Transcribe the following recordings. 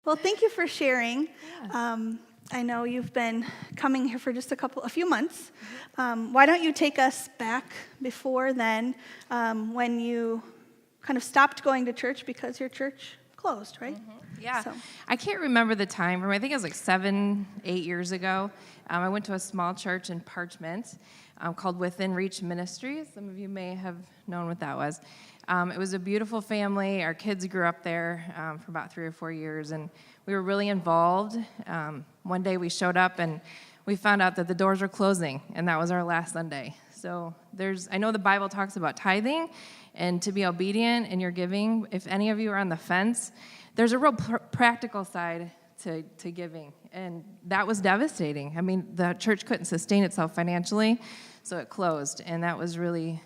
Well, thank you for sharing. I know you've been coming here for just a few months. Why don't you take us back before then, when you kind of stopped going to church because your church closed, right? Mm-hmm. Yeah. So. I can't remember the time. I think it was like 7-8 years ago. I went to a small church in Parchment called Within Reach Ministries. Some of you may have known what that was. It was a beautiful family. Our kids grew up there for about 3 or 4 years, and we were really involved. One day we showed up, and we found out that the doors were closing, and that was our last Sunday. So I know the Bible talks about tithing and to be obedient in your giving. If any of you are on the fence, there's a real practical side to giving, and that was devastating. I mean, the church couldn't sustain itself financially, so it closed, and that was really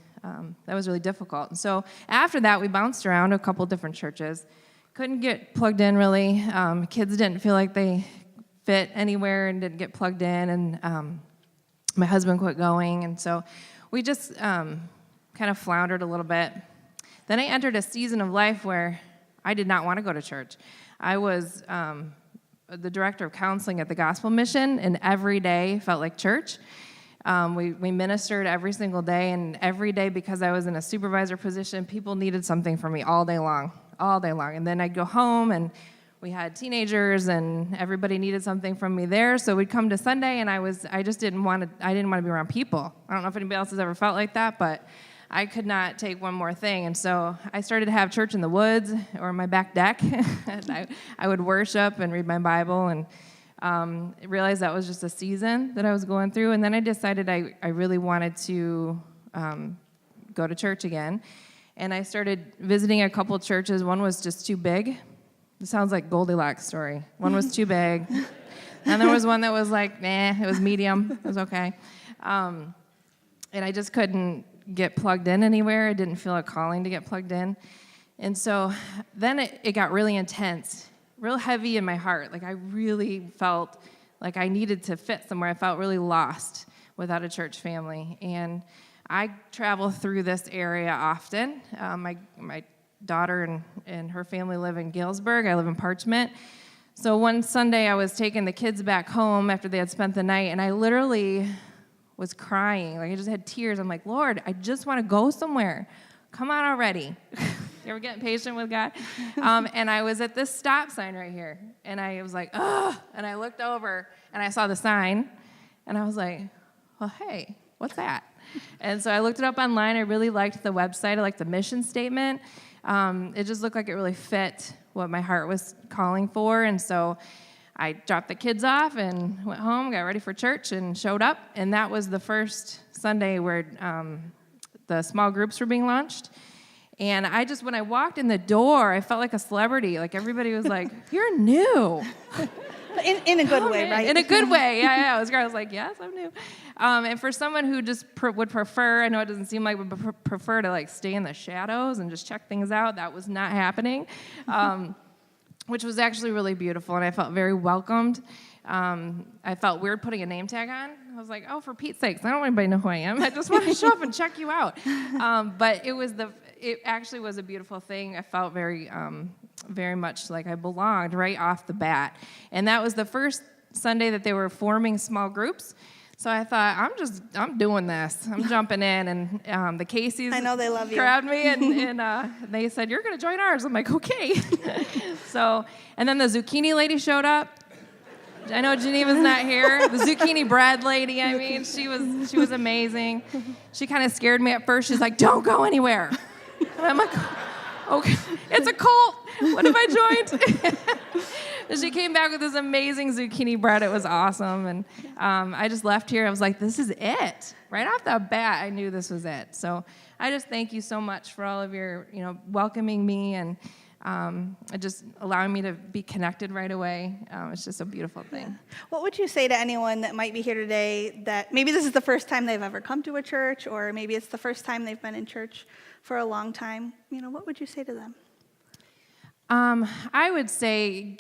difficult. And so after that, we bounced around to a couple different churches. Couldn't get plugged in, really. Kids didn't feel like they fit anywhere and didn't get plugged in, and my husband quit going, and so we just kind of floundered a little bit. Then I entered a season of life where I did not want to go to church. I was the director of counseling at the Gospel Mission, and every day felt like church. We ministered every single day, and every day, because I was in a supervisor position, people needed something from me all day long. And then I'd go home, and we had teenagers, and everybody needed something from me there. So we'd come to Sunday, and I just didn't want to be around people. I don't know if anybody else has ever felt like that, but I could not take one more thing. And so I started to have church in the woods or my back deck. And I would worship and read my Bible, and realized that was just a season that I was going through. And then I decided I really wanted to go to church again. And I started visiting a couple churches. One was just too big. It sounds like Goldilocks story. One was too big. And there was one that was like, it was medium. It was okay. And I just couldn't get plugged in anywhere. I didn't feel a calling to get plugged in. And so then it got really intense, real heavy in my heart. Like I really felt like I needed to fit somewhere. I felt really lost without a church family. And I travel through this area often. My daughter and her family live in Galesburg. I live in Parchment. So one Sunday I was taking the kids back home after they had spent the night, and I literally was crying. Like I just had tears. I'm like, Lord, I just want to go somewhere. Come on already. You ever get impatient with God? And I was at this stop sign right here, and I was like, ugh. And I looked over, and I saw the sign, and I was like, well, hey, what's that? And so I looked it up online. I really liked the website. I liked the mission statement. It just looked like it really fit what my heart was calling for. And so I dropped the kids off and went home, got ready for church, and showed up. And that was the first Sunday where the small groups were being launched. And when I walked in the door, I felt like a celebrity. Like everybody was like, you're new. In a good way, right? In a good way, yeah. I was like, yes, I'm new. And for someone who just would prefer, I know it doesn't seem like, would prefer to like stay in the shadows and just check things out, that was not happening, which was actually really beautiful, and I felt very welcomed. I felt weird putting a name tag on. I was like, oh, for Pete's sakes, I don't want anybody to know who I am. I just want to show up and check you out. But it actually was a beautiful thing. I felt very much like I belonged right off the bat. And that was the first Sunday that they were forming small groups. So I thought, I'm doing this. I'm jumping in. And the Casey's I know they love you. grabbed me, and they said, you're going to join ours. I'm like, okay. And then the zucchini lady showed up. I know Geneva's not here. The zucchini bread lady, I mean, she was amazing. She kind of scared me at first. She's like, don't go anywhere. And I'm like, okay, it's a cult. What have I joined? And she came back with this amazing zucchini bread. It was awesome. And I just left here. I was like, this is it. Right off the bat, I knew this was it. So I just thank you so much for all of your, welcoming me and just allowing me to be connected right away. It's just a beautiful thing. Yeah. What would you say to anyone that might be here today that maybe this is the first time they've ever come to a church, or maybe it's the first time they've been in church for a long time? What would you say to them? I would say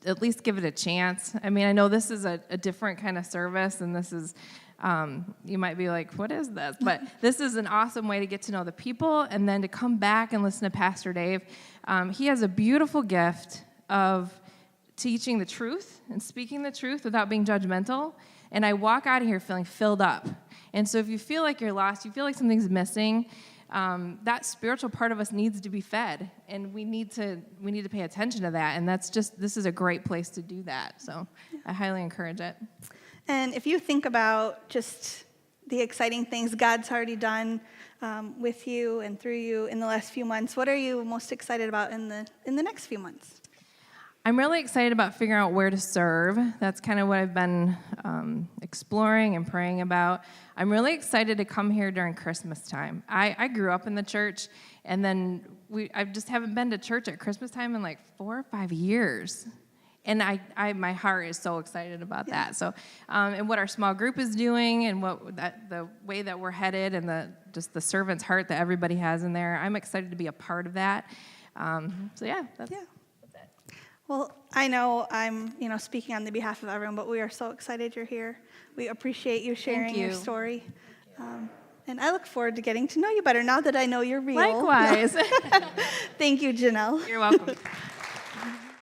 at least give it a chance. I mean, I know this is a different kind of service, and this is, you might be like, what is this? But this is an awesome way to get to know the people, and then to come back and listen to Pastor Dave. He has a beautiful gift of teaching the truth and speaking the truth without being judgmental. And I walk out of here feeling filled up. And so if you feel like you're lost, you feel like something's missing, that spiritual part of us needs to be fed, and we need to pay attention to that. And this is a great place to do that. So I highly encourage it. And if you think about just the exciting things God's already done with you and through you in the last few months, what are you most excited about in the next few months? I'm really excited about figuring out where to serve. That's kind of what I've been exploring and praying about. I'm really excited to come here during Christmas time. I grew up in the church, and then I just haven't been to church at Christmas time in like 4 or 5 years. And my heart is so excited about that. So, and what our small group is doing, and the way that we're headed, and the servant's heart that everybody has in there. I'm excited to be a part of that. That's it. Well, I know I'm, speaking on the behalf of everyone, but we are so excited you're here. We appreciate you sharing your story. And I look forward to getting to know you better now that I know you're real. Likewise. Thank you, Janelle. You're welcome.